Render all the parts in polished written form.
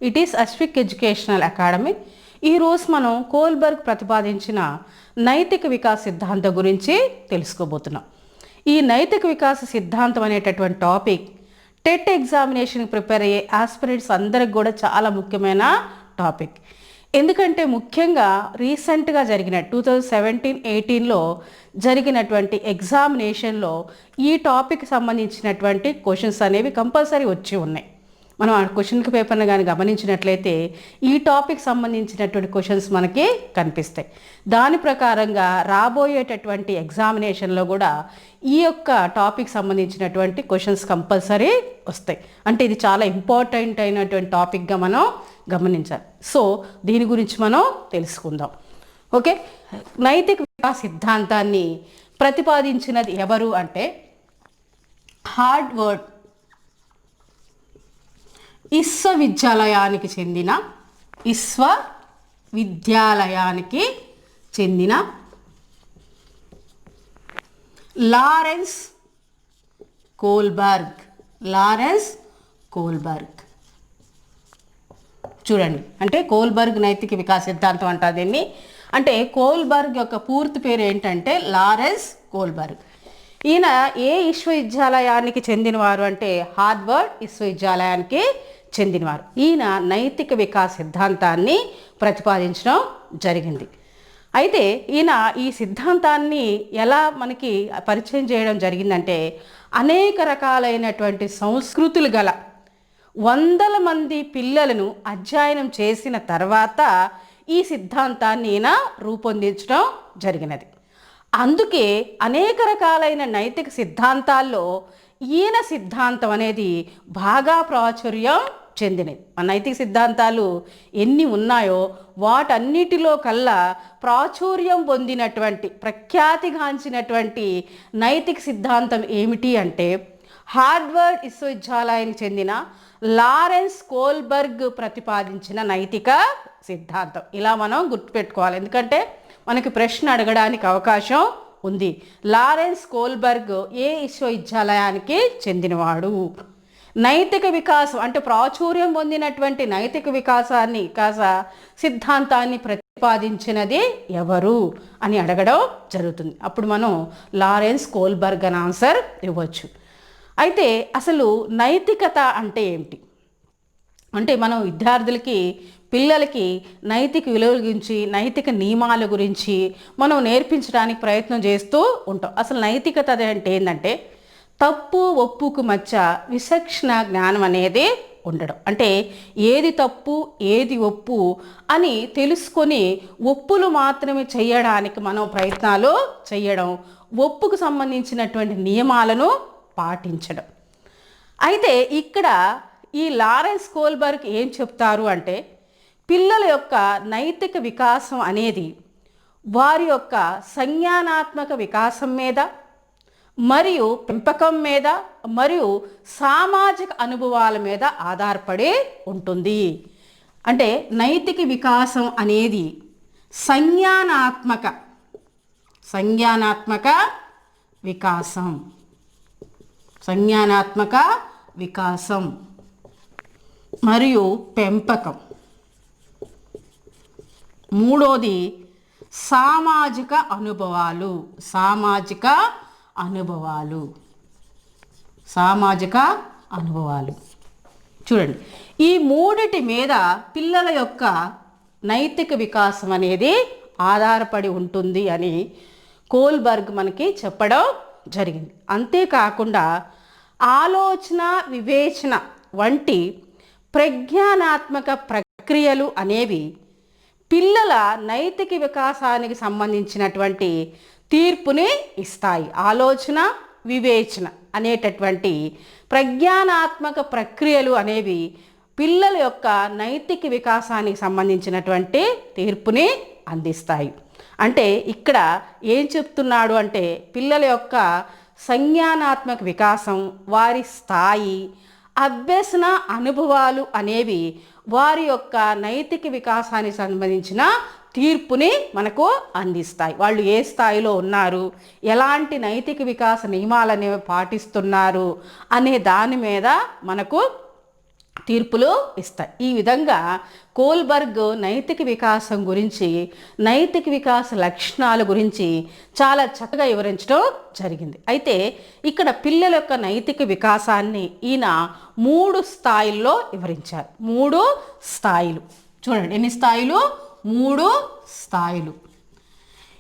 It is Ashwik educational academy. ఈరోజు మనం Kohlberg ప్రతిపాదించిన నైతిక వికాస సిద్ధాంతం గురించి తెలుసుకోబోతున్నాం. ఈ నైతిక వికాస సిద్ధాంతం అనేటటువంటి టాపిక్ టెట్ ఎగ్జామినేషన్కి ప్రిపేర్ అయ్యే ఆస్పిరెంట్స్ అందరికి కూడా చాలా ముఖ్యమైన టాపిక్. ఎందుకంటే ముఖ్యంగా రీసెంట్గా జరిగిన 2017-18లో జరిగినటువంటి ఎగ్జామినేషన్లో ఈ టాపిక్ సంబంధించినటువంటి క్వశ్చన్స్ అనేవి కంపల్సరీ వచ్చి ఉన్నాయి. మనం ఆ క్వశ్చన్ పేపర్ని కానీ గమనించినట్లయితే ఈ టాపిక్ సంబంధించినటువంటి క్వశ్చన్స్ మనకి కనిపిస్తాయి. దాని ప్రకారంగా రాబోయేటటువంటి ఎగ్జామినేషన్లో కూడా ఈ యొక్క టాపిక్ సంబంధించినటువంటి క్వశ్చన్స్ కంపల్సరీ వస్తాయి. అంటే ఇది చాలా ఇంపార్టెంట్ అయినటువంటి టాపిక్గా మనం గమనించాలి. సో దీని గురించి మనం తెలుసుకుందాం. ఓకే, నైతిక వికాస సిద్ధాంతాన్ని ప్రతిపాదించినది ఎవరు అంటే హార్వర్డ్ విశ్వవిద్యాలయానికి చెందిన లారెన్స్ కోల్బర్గ్. చూడండి, అంటే కోల్బర్గ్ నైతిక వికాస సిద్ధాంతం అంటారు దీన్ని. అంటే కోల్బర్గ్ యొక్క పూర్తి పేరు ఏంటంటే లారెన్స్ కోల్బర్గ్. ఈయన ఏ విశ్వవిద్యాలయానికి చెందినవారు అంటే హార్వర్డ్ విశ్వవిద్యాలయానికి చెందినవారు. ఈయన నైతిక వికాస సిద్ధాంతాన్ని ప్రతిపాదించడం జరిగింది. అయితే ఈయన ఈ సిద్ధాంతాన్ని ఎలా మనకి పరిచయం చేయడం జరిగిందంటే అనేక రకాలైనటువంటి సంస్కృతులు గల వందల మంది పిల్లలను అధ్యయనం చేసిన తర్వాత ఈ సిద్ధాంతాన్ని ఈయన రూపొందించడం జరిగినది. అందుకే అనేక రకాలైన నైతిక సిద్ధాంతాల్లో ఈయన సిద్ధాంతం అనేది బాగా ప్రాచుర్యం చెందినది. మన నైతిక సిద్ధాంతాలు ఎన్ని ఉన్నాయో వాటన్నిటిలో కల్లా ప్రాచుర్యం పొందినటువంటి ప్రఖ్యాతిగాంచినటువంటి నైతిక సిద్ధాంతం ఏమిటి అంటే హార్వర్డ్ విశ్వవిద్యాలయానికి చెందిన లారెన్స్ కోల్బర్గ్ ప్రతిపాదించిన నైతిక సిద్ధాంతం. ఇలా మనం గుర్తుపెట్టుకోవాలి, ఎందుకంటే మనకి ప్రశ్న అడగడానికి అవకాశం ఉంది. లారెన్స్ కోల్బర్గ్ ఏ విశ్వవిద్యాలయానికి చెందినవాడు? నైతిక వికాసం అంటే ప్రాచుర్యం పొందినటువంటి నైతిక వికాస సిద్ధాంతాన్ని ప్రతిపాదించినది ఎవరు అని అడగడం జరుగుతుంది. అప్పుడు మనం లారెన్స్ కోల్బర్గ్ అని ఆన్సర్ ఇవ్వచ్చు. అయితే అసలు నైతికత అంటే ఏమిటి అంటే మనం విద్యార్థులకి పిల్లలకి నైతిక విలువల గురించి నైతిక నియమాల గురించి మనం నేర్పించడానికి ప్రయత్నం చేస్తూ ఉంటాం. అసలు నైతికత అంటే ఏంటంటే తప్పు ఒప్పుకు మధ్య విచక్షణ జ్ఞానం అనేది ఉండడం. అంటే ఏది తప్పు ఏది ఒప్పు అని తెలుసుకొని ఒప్పులు మాత్రమే చేయడానికి మనం ప్రయత్నాలు చేయడం, ఒప్పుకు సంబంధించినటువంటి నియమాలను పాటించడం. అయితే ఇక్కడ ఈ లారెన్స్ కోల్బర్గ్ ఏం చెప్తారు అంటే పిల్లల యొక్క నైతిక వికాసం అనేది వారి యొక్క సంజ్ఞానాత్మక వికాసం మీద మరియు పెంపకం మీద మరియు సామాజిక అనుభవాల మీద ఆధారపడి ఉంటుంది. అంటే నైతిక వికాసం అనేది సంజ్ఞానాత్మక వికాసం మరియు పెంపకం. మూడోది సామాజిక అనుభవాలు. చూడండి, ఈ మూడిటి మీద పిల్లల యొక్క నైతిక వికాసం అనేది ఆధారపడి ఉంటుంది అని కోల్బర్గ్ మనకి చెప్పడం జరిగింది. అంతేకాకుండా ఆలోచన వివేచన వంటి ప్రజ్ఞానాత్మక ప్రక్రియలు అనేవి పిల్లల నైతిక వికాసానికి సంబంధించినటువంటి తీర్పుని ఇస్తాయి. ఆలోచన వివేచన అనేటటువంటి ప్రజ్ఞానాత్మక ప్రక్రియలు అనేవి పిల్లల యొక్క నైతిక వికాసానికి సంబంధించినటువంటి తీర్పుని అందిస్తాయి. అంటే ఇక్కడ ఏం చెప్తున్నాడు అంటే పిల్లల యొక్క సంజ్ఞానాత్మక వికాసం, వారి స్థాయి, అభ్యసన అనుభవాలు అనేవి వారి యొక్క నైతిక వికాసానికి సంబంధించిన తీర్పుని మనకు అందిస్తాయి. వాళ్ళు ఏ స్థాయిలో ఉన్నారు, ఎలాంటి నైతిక వికాస నియమాలు అనేవి పాటిస్తున్నారు అనే దాని మీద మనకు తీర్పులు ఇస్తాయి. ఈ విధంగా కోల్బర్గ్ నైతిక వికాసం గురించి, నైతిక వికాస లక్షణాల గురించి చాలా చక్కగా వివరించడం జరిగింది. అయితే ఇక్కడ పిల్లల యొక్క నైతిక వికాసాన్ని ఈయన 3 స్థాయిల్లో వివరించారు. 3 స్థాయిలు. చూడండి ఎన్ని స్థాయిలు? 3 స్థాయిలు.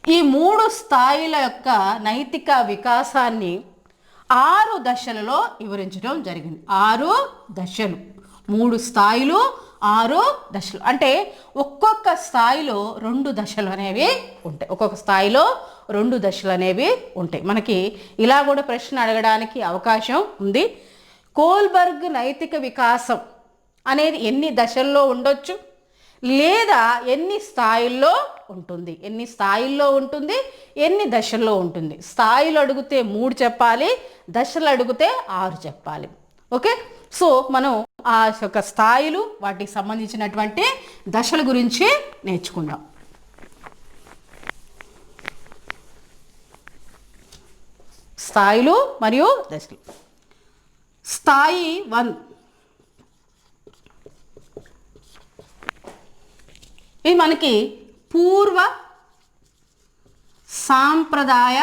ఈ 3 స్థాయిల యొక్క నైతిక వికాసాన్ని 6 దశలలో వివరించడం జరిగింది. 6 దశలు, 3 స్థాయిలు, 6 దశలు. అంటే ఒక్కొక్క స్థాయిలో 2 దశలు అనేవి ఉంటాయి. ఒక్కొక్క స్థాయిలో 2 దశలు అనేవి ఉంటాయి. మనకి ఇలా కూడా ప్రశ్న అడగడానికి అవకాశం ఉంది. కోల్బర్గ్ నైతిక వికాసం అనేది ఎన్ని దశల్లో ఉండొచ్చు, లేదా ఎన్ని స్థాయిల్లో ఉంటుంది, ఎన్ని స్థాయిల్లో ఉంటుంది, ఎన్ని దశల్లో ఉంటుంది. స్థాయిలు అడిగితే 3 చెప్పాలి, దశలు అడిగితే 6 చెప్పాలి. ఓకే, సో మనం ఆ యొక్క స్థాయిలు, వాటికి సంబంధించినటువంటి దశల గురించి నేర్చుకుందాం. స్థాయిలు మరియు దశలు. స్థాయి 1 ఇది మనకి పూర్వ సాంప్రదాయ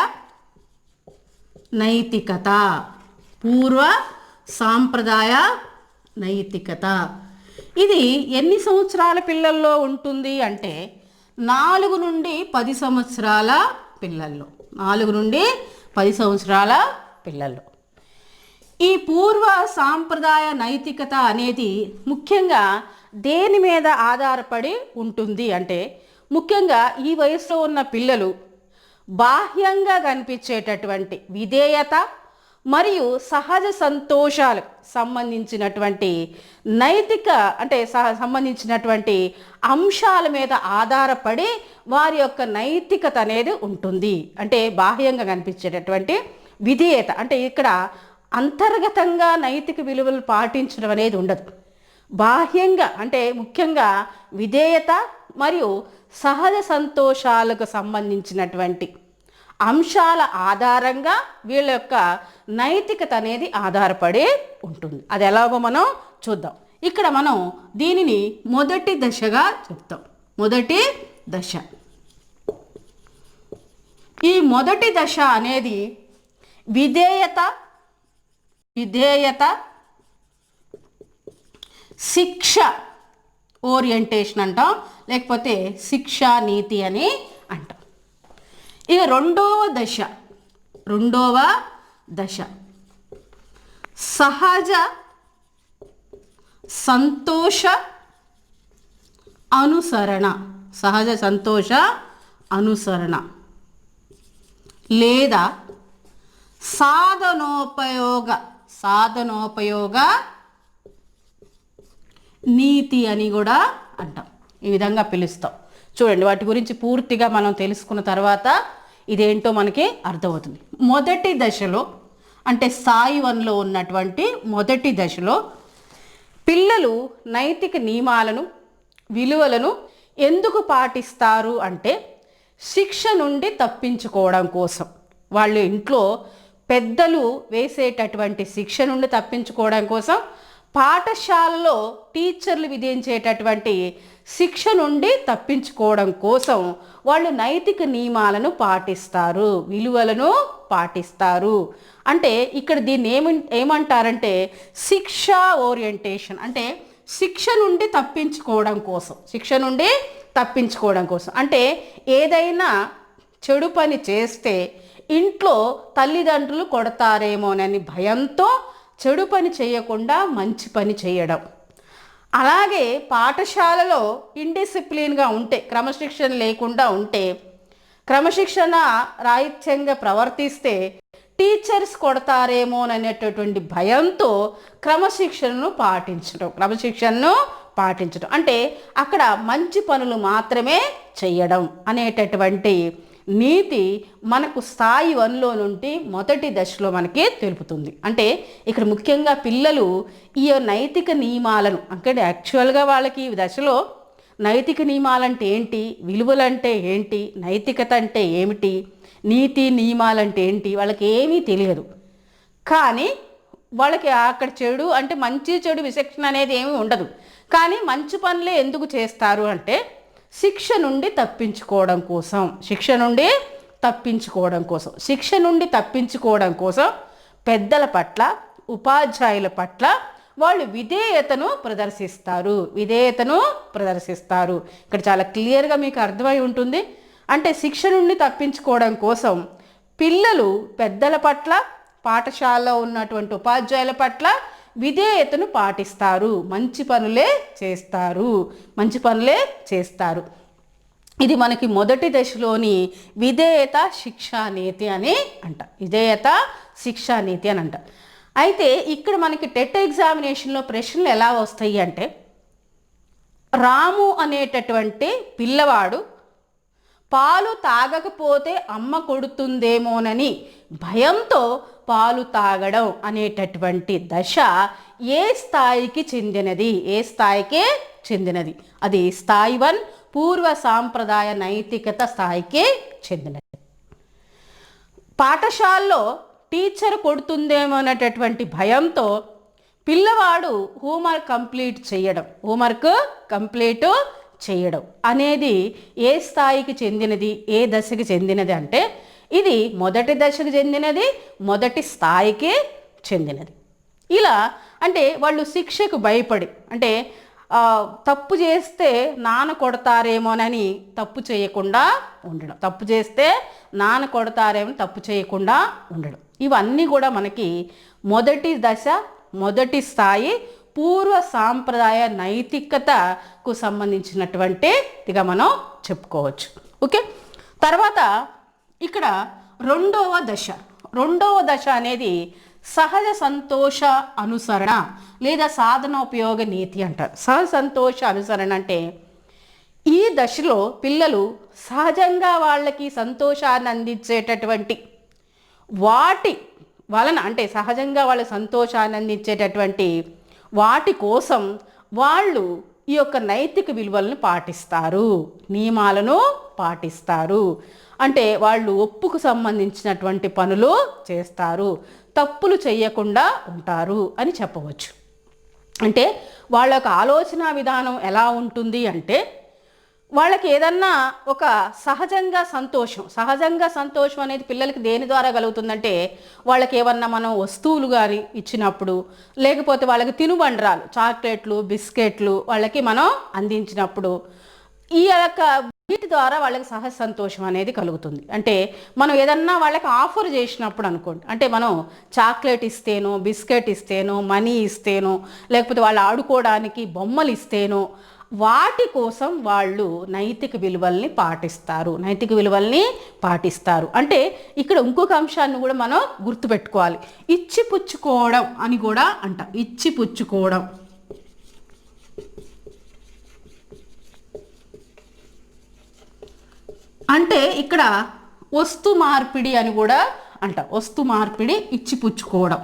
నైతికత. పూర్వ సాంప్రదాయ నైతికత ఇది ఎన్ని సంవత్సరాల పిల్లల్లో ఉంటుంది అంటే 4 నుండి 10 సంవత్సరాల పిల్లల్లో. 4 నుండి 10 సంవత్సరాల పిల్లల్లో ఈ పూర్వ సాంప్రదాయ నైతికత అనేది ముఖ్యంగా దేని మీద ఆధారపడి ఉంటుంది అంటే, ముఖ్యంగా ఈ వయసులో ఉన్న పిల్లలు బాహ్యంగా కనిపించేటటువంటి విధేయత మరియు సహజ సంతోషాలకు సంబంధించినటువంటి నైతిక అంటే సంబంధించినటువంటి అంశాల మీద ఆధారపడి వారి యొక్క నైతికత అనేది ఉంటుంది. అంటే బాహ్యంగా కనిపించేటటువంటి విధేయత అంటే ఇక్కడ అంతర్గతంగా నైతిక విలువలు పాటించడం అనేది ఉండదు. బాహ్యంగా అంటే ముఖ్యంగా విధేయత మరియు సహజ సంతోషాలకు సంబంధించినటువంటి అంశాల ఆధారంగా వీళ్ళ యొక్క నైతికత అనేది ఆధారపడి ఉంటుంది. అది ఎలాగో మనం చూద్దాం. ఇక్కడ మనం దీనిని మొదటి దశగా చెప్తాం. మొదటి దశ. ఈ మొదటి దశ అనేది విధేయత శిక్ష ఓరియంటేషన్ అంటాం, లేకపోతే శిక్షా నీతి అని అంటాం. ఇక రెండవ దశ సహజ సంతోష అనుసరణ లేదా సాధనోపయోగ నీతి అని కూడా అంటాం. ఈ విధంగా పిలుస్తాం. చూడండి, వాటి గురించి పూర్తిగా మనం తెలుసుకున్న తర్వాత ఇదేంటో మనకి అర్థమవుతుంది. మొదటి దశలో అంటే స్థాయి 1లో ఉన్నటువంటి మొదటి దశలో పిల్లలు నైతిక నియమాలను, విలువలను ఎందుకు పాటిస్తారు అంటే శిక్ష నుండి తప్పించుకోవడం కోసం. వాళ్ళు ఇంట్లో పెద్దలు వేసేటటువంటి శిక్ష నుండి తప్పించుకోవడం కోసం, పాఠశాలలో టీచర్లు విధించేటటువంటి శిక్ష నుండి తప్పించుకోవడం కోసం వాళ్ళు నైతిక నియమాలను పాటిస్తారు, విలువలను పాటిస్తారు. అంటే ఇక్కడ దీన్ని ఏమంటారంటే శిక్షా ఓరియంటేషన్. అంటే శిక్ష నుండి తప్పించుకోవడం కోసం అంటే ఏదైనా చెడు పని చేస్తే ఇంట్లో తల్లిదండ్రులు కొడతారేమోనని భయంతో చెడు పని చేయకుండా మంచి పని చేయడం. అలాగే పాఠశాలలో ఇండిసిప్లిన్గా ఉంటే, క్రమశిక్షణ లేకుండా ఉంటే, క్రమశిక్షణ రాహిత్యంగా ప్రవర్తిస్తే టీచర్స్ కొడతారేమోననేటటువంటి భయంతో క్రమశిక్షణను పాటించడం అంటే అక్కడ మంచి పనులు మాత్రమే చేయడం అనేటటువంటి నీతి మనకు స్థాయి 1లో నుండి మొదటి దశలో మనకి తెలుపుతుంది. అంటే ఇక్కడ ముఖ్యంగా పిల్లలు ఈ నైతిక నియమాలను, అంటే యాక్చువల్గా వాళ్ళకి ఈ దశలో నైతిక నియమాలంటే ఏంటి, విలువలంటే ఏంటి, నైతికత అంటే ఏమిటి, నీతి నియమాలంటే ఏంటి వాళ్ళకి ఏమీ తెలియదు. కానీ వాళ్ళకి అక్కడ చెడు అంటే మంచి చెడు విచక్షణ అనేది ఏమీ ఉండదు. కానీ మంచి పనులే ఎందుకు చేస్తారు అంటే శిక్ష నుండి తప్పించుకోవడం కోసం, శిక్ష నుండి తప్పించుకోవడం కోసం పెద్దల పట్ల, ఉపాధ్యాయుల పట్ల వాళ్ళు విధేయతను ప్రదర్శిస్తారు. ఇక్కడ చాలా క్లియర్గా మీకు అర్థమై ఉంటుంది. అంటే శిక్ష నుండి తప్పించుకోవడం కోసం పిల్లలు పెద్దల పట్ల, పాఠశాలలో ఉన్నటువంటి ఉపాధ్యాయుల పట్ల విధేయతను పాటిస్తారు, మంచి పనులే చేస్తారు. ఇది మనకి మొదటి దశలోని విధేయత శిక్షానీతి అని అంట. అయితే ఇక్కడ మనకి టెట్ ఎగ్జామినేషన్లో ప్రశ్నలు ఎలా వస్తాయి అంటే, రాము అనేటటువంటి పిల్లవాడు పాలు తాగకపోతే అమ్మ కొడుతుందేమోనని భయంతో పాలు తాగడం అనేటటువంటి దశ ఏ స్థాయికి చెందినది? అది స్థాయి 1 పూర్వ సాంప్రదాయ నైతికత స్థాయికి చెందినది. పాఠశాలలో టీచర్ కొడుతుందేమో అనేటటువంటి భయంతో పిల్లవాడు హోంవర్క్ కంప్లీట్ చేయడం అనేది ఏ స్థాయికి చెందినది, ఏ దశకి చెందినది అంటే ఇది మొదటి దశకు చెందినది, మొదటి స్థాయికి చెందినది. ఇలా అంటే వాళ్ళు శిక్షకు భయపడి, అంటే తప్పు చేస్తే నాన్న కొడతారేమోనని తప్పు చేయకుండా ఉండడం, ఇవన్నీ కూడా మనకి మొదటి దశ, మొదటి స్థాయి పూర్వ సాంప్రదాయ నైతికతకు సంబంధించినటువంటిదిగా మనం చెప్పుకోవచ్చు. ఓకే, తర్వాత ఇక్కడ రెండవ దశ అనేది సహజ సంతోష అనుసరణ లేదా సాధనోపయోగ నీతి అంటారు. సహజ సంతోష అనుసరణ అంటే ఈ దశలో పిల్లలు సహజంగా వాళ్ళకి సంతోషాన్ని అందించేటటువంటి వాటి వలన, అంటే సహజంగా వాళ్ళకి సంతోషాన్ని అందించేటటువంటి వాటి కోసం వాళ్ళు ఈ యొక్క నైతిక విలువలను పాటిస్తారు, నియమాలను పాటిస్తారు. అంటే వాళ్ళు ఒప్పుకు సంబంధించినటువంటి పనులు చేస్తారు, తప్పులు చేయకుండా ఉంటారు అని చెప్పవచ్చు. అంటే వాళ్ళ యొక్క ఆలోచన విధానం ఎలా ఉంటుంది అంటే వాళ్ళకి ఏదన్నా ఒక సహజంగా సంతోషం అనేది పిల్లలకి దేని ద్వారా కలుగుతుందంటే వాళ్ళకి ఏమన్నా మనం వస్తువులు కానీ ఇచ్చినప్పుడు, లేకపోతే వాళ్ళకి తినుబండరాలు చాక్లెట్లు, బిస్కెట్లు వాళ్ళకి మనం అందించినప్పుడు ఈ యొక్క వీటి ద్వారా వాళ్ళకి సహజ సంతోషం అనేది కలుగుతుంది. అంటే మనం ఏదన్నా వాళ్ళకి ఆఫర్ చేసినప్పుడు అనుకోండి, అంటే మనం చాక్లెట్ ఇస్తేనో, బిస్కెట్ ఇస్తేనో, మనీ ఇస్తేనో, లేకపోతే వాళ్ళు ఆడుకోవడానికి బొమ్మలు ఇస్తేనో వాటి కోసం వాళ్ళు నైతిక విలువల్ని పాటిస్తారు. అంటే ఇక్కడ ఇంకొక అంశాన్ని కూడా మనం గుర్తుపెట్టుకోవాలి. ఇచ్చిపుచ్చుకోవడం అని కూడా అంట. ఇచ్చిపుచ్చుకోవడం అంటే ఇక్కడ వస్తు మార్పిడి అని కూడా అంట. వస్తు మార్పిడి, ఇచ్చిపుచ్చుకోవడం,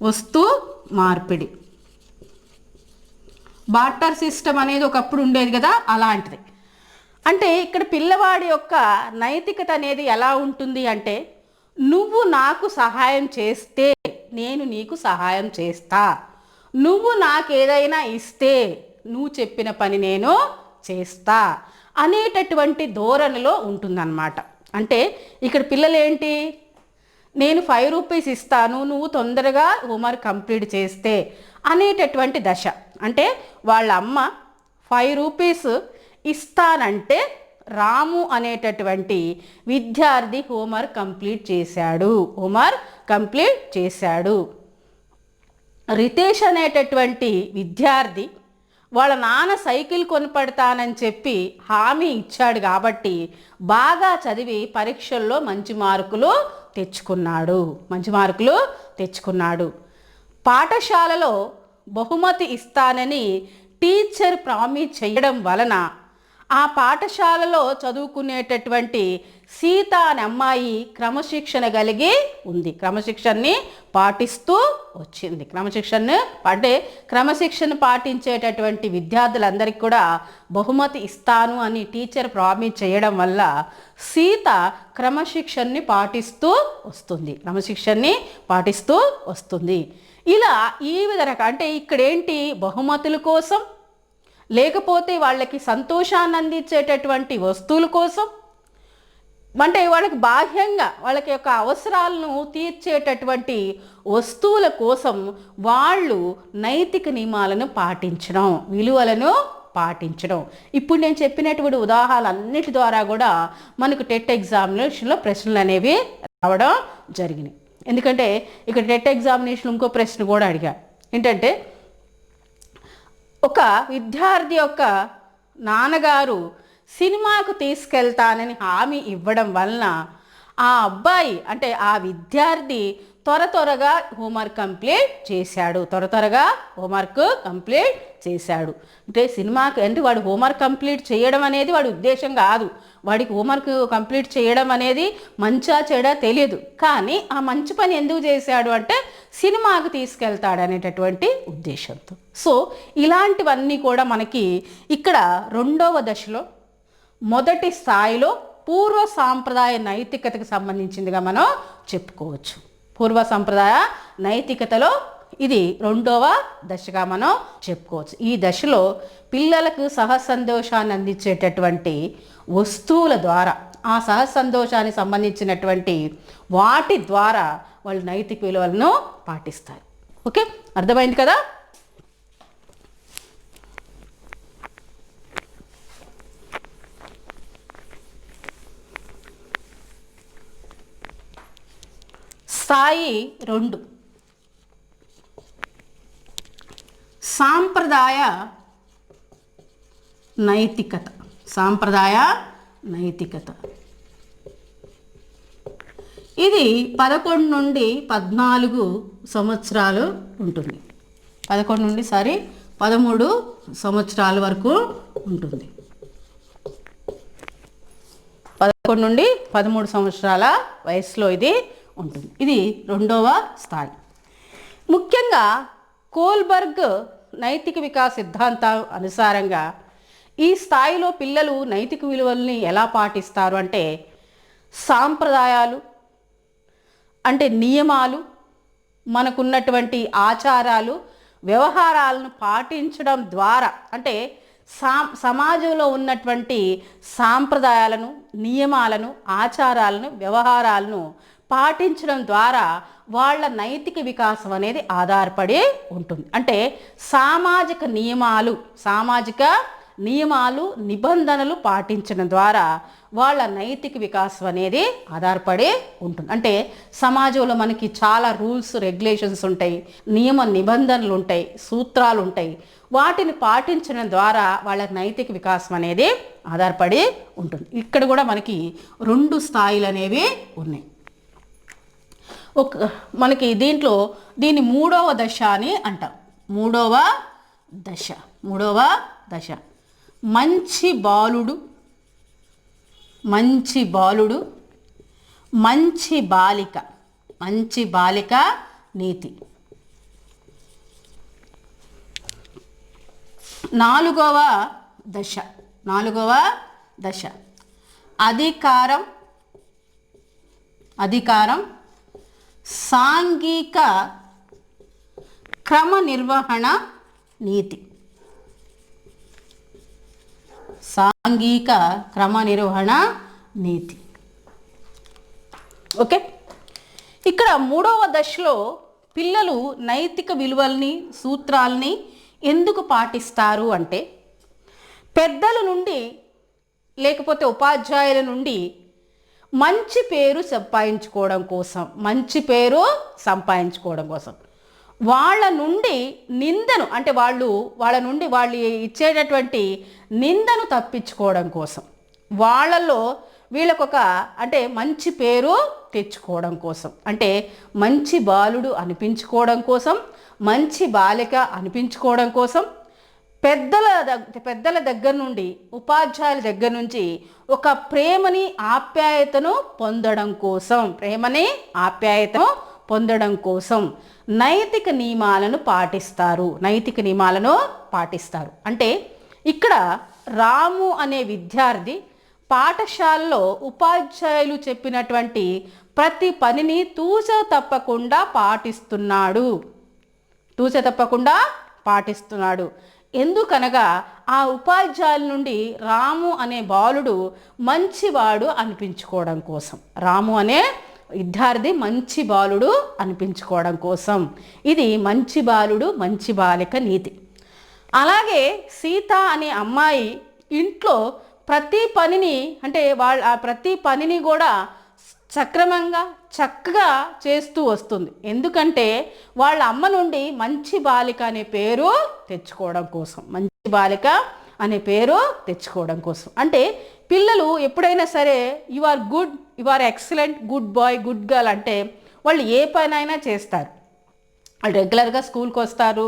వస్తు మార్పిడి. బార్టర్ సిస్టమ్ అనేది ఒకప్పుడు ఉండేది కదా, అలాంటిది. అంటే ఇక్కడ పిల్లవాడి యొక్క నైతికత అనేది ఎలా ఉంటుంది అంటే నువ్వు నాకు సహాయం చేస్తే నేను నీకు సహాయం చేస్తా, నువ్వు నాకేదైనా ఇస్తే నువ్వు చెప్పిన పని నేను చేస్తా అనేటటువంటి ధోరణిలో ఉంటుందన్నమాట. అంటే ఇక్కడ పిల్లలు ఏంటి, నేను 5 రూపీస్ ఇస్తాను, నువ్వు తొందరగా హోంవర్క్ కంప్లీట్ చేస్తే అనేటటువంటి దశ. అంటే వాళ్ళ అమ్మ 5 రూపీస్ ఇస్తానంటే రాము అనేటటువంటి విద్యార్థి హోంవర్క్ కంప్లీట్ చేశాడు. రితేష్ అనేటటువంటి విద్యార్థి వాళ్ళ నాన్న సైకిల్ కొనిపెడతానని చెప్పి హామీ ఇచ్చాడు కాబట్టి బాగా చదివి పరీక్షల్లో మంచి మార్కులు తెచ్చుకున్నాడు. పాఠశాలలో బహుమతి ఇస్తానని టీచర్ ప్రామిస్ చేయడం వలన ఆ పాఠశాలలో చదువుకునేటటువంటి సీత అనే అమ్మాయి క్రమశిక్షణ కలిగి ఉంది, క్రమశిక్షణని పాటిస్తూ వచ్చింది. క్రమశిక్షణ పాటించేటటువంటి విద్యార్థులందరికీ కూడా బహుమతి ఇస్తాను అని టీచర్ ప్రామిస్ చేయడం వల్ల సీత క్రమశిక్షణని పాటిస్తూ వస్తుంది. ఇలా ఈ విధంగా అంటే ఇక్కడేంటి బహుమతుల కోసం, లేకపోతే వాళ్ళకి సంతోషాన్ని అందించేటటువంటి వస్తువుల కోసం, అంటే వాళ్ళకి బాహ్యంగా వాళ్ళకి యొక్క అవసరాలను తీర్చేటటువంటి వస్తువుల కోసం వాళ్ళు నైతిక నియమాలను పాటించడం, విలువలను పాటించడం. ఇప్పుడు నేను చెప్పినటువంటి ఉదాహరణలు అన్నిటి ద్వారా కూడా మనకు టెట్ ఎగ్జామినేషన్లో ప్రశ్నలు అనేవి రావడం జరిగినాయి. ఎందుకంటే ఇక్కడ టెట్ ఎగ్జామినేషన్ ఇంకో ప్రశ్న కూడా అడిగా. ఏంటంటే ఒక విద్యార్థి యొక్క నాన్నగారు సినిమాకు తీసుకెళ్తానని హామీ ఇవ్వడం వలన ఆ అబ్బాయి అంటే ఆ విద్యార్థి త్వరగా హోంవర్క్ కంప్లీట్ చేశాడు. అంటే సినిమాకి అంటే వాడు హోంవర్క్ కంప్లీట్ చేయడం అనేది వాడి ఉద్దేశం కాదు. వాడికి హోంవర్క్ కంప్లీట్ చేయడం అనేది మంచా చెడా తెలియదు. కానీ ఆ మంచి పని ఎందుకు చేశాడు అంటే సినిమాకు తీసుకెళ్తాడు అనేటటువంటి ఉద్దేశంతో. సో ఇలాంటివన్నీ కూడా మనకి ఇక్కడ రెండవ దశలో మొదటి స్థాయిలో పూర్వ సాంప్రదాయ నైతికతకు సంబంధించిందిగా మనం చెప్పుకోవచ్చు. పూర్వ సాంప్రదాయ నైతికతలో ఇది రెండవ దశగా మనం చెప్పుకోవచ్చు. ఈ దశలో పిల్లలకు సహసంతోషాన్ని అందించేటటువంటి వస్తువుల ద్వారా, ఆ సహసంతోషానికి సంబంధించినటువంటి వాటి ద్వారా వాళ్ళు నైతిక విలువలను పాటిస్తారు. ఓకే, అర్థమైంది కదా? స్థాయి 2 సాంప్రదాయ నైతికత. ఇది 11 నుండి 14 సంవత్సరాలు ఉంటుంది. 13 సంవత్సరాల వరకు ఉంటుంది. 11 నుండి 13 సంవత్సరాల వయసులో ఇది ఉంటుంది. ఇది రెండవ స్థాయి. ముఖ్యంగా కోల్బర్గ్ నైతిక వికాస సిద్ధాంతం అనుసారంగా ఈ స్థాయిలో పిల్లలు నైతిక విలువల్ని ఎలా పాటిస్తారు అంటే సాంప్రదాయాలు అంటే నియమాలు, మనకున్నటువంటి ఆచారాలు, వ్యవహారాలను పాటించడం ద్వారా అంటే సమాజంలో ఉన్నటువంటి సాంప్రదాయాలను, నియమాలను, ఆచారాలను, వ్యవహారాలను పాటించడం ద్వారా వాళ్ళ నైతిక వికాసం అనేది ఆధారపడి ఉంటుంది. అంటే సామాజిక నియమాలు, నిబంధనలు పాటించడం ద్వారా వాళ్ళ నైతిక వికాసం అనేది ఆధారపడి ఉంటుంది. అంటే సమాజంలో మనకి చాలా రూల్స్, రెగ్యులేషన్స్ ఉంటాయి, నియమ నిబంధనలు ఉంటాయి, సూత్రాలు ఉంటాయి. వాటిని పాటించడం ద్వారా వాళ్ళ నైతిక వికాసం అనేది ఆధారపడి ఉంటుంది. ఇక్కడ కూడా మనకి 2 స్థాయిలు అనేవి ఉన్నాయి. మనకి దీన్ని మూడవ దశ అని అంటాం. మూడవ దశ మంచి బాలుడు, మంచి బాలిక నీతి. 4వ దశ అధికారం సాంఘిక క్రమ నిర్వహణ నీతి. ఓకే, ఇక్కడ మూడవ దశలో పిల్లలు నైతిక విలువల్ని, సూత్రాలని ఎందుకు పాటిస్తారు అంటే పెద్దల నుండి లేకపోతే ఉపాధ్యాయుల నుండి మంచి పేరు సంపాదించుకోవడం కోసం, వాళ్ళ నుండి నిందను అంటే వాళ్ళ నుండి వాళ్ళు ఇచ్చేటటువంటి నిందను తప్పించుకోవడం కోసం, వాళ్ళలో వీళ్ళకొక అంటే మంచి పేరు తెచ్చుకోవడం కోసం, అంటే మంచి బాలుడు అనిపించుకోవడం కోసం, మంచి బాలిక అనిపించుకోవడం కోసం, పెద్దల దగ్గర నుండి, ఉపాధ్యాయుల దగ్గర నుంచి ఒక ప్రేమని ఆప్యాయతను పొందడం కోసం నైతిక నియమాలను పాటిస్తారు. అంటే ఇక్కడ రాము అనే విద్యార్థి పాఠశాలలో ఉపాధ్యాయులు చెప్పినటువంటి ప్రతి పనిని తూచా తప్పకుండా పాటిస్తున్నాడు. తూచ తప్పకుండా పాటిస్తున్నాడు. ఎందుకనగా ఆ ఉపాధ్యాయుల నుండి రాము అనే బాలుడు మంచివాడు అనిపించుకోవడం కోసం, రాము అనే విద్యార్థి మంచి బాలుడు అనిపించుకోవడం కోసం. ఇది మంచి బాలుడు మంచి బాలిక నీతి. అలాగే సీత అనే అమ్మాయి ఇంట్లో ప్రతి పనిని అంటే ప్రతి పనిని కూడా సక్రమంగా చక్కగా చేస్తూ వస్తుంది. ఎందుకంటే వాళ్ళ అమ్మ నుండి మంచి బాలిక అనే పేరు తెచ్చుకోవడం కోసం, మంచి బాలిక అనే పేరు తెచ్చుకోవడం కోసం. అంటే పిల్లలు ఎప్పుడైనా సరే you are good, you are excellent, good boy, good girl అంటే వాళ్ళు ఏ పనైనా చేస్తారు. వాళ్ళు రెగ్యులర్గా స్కూల్కి వస్తారు,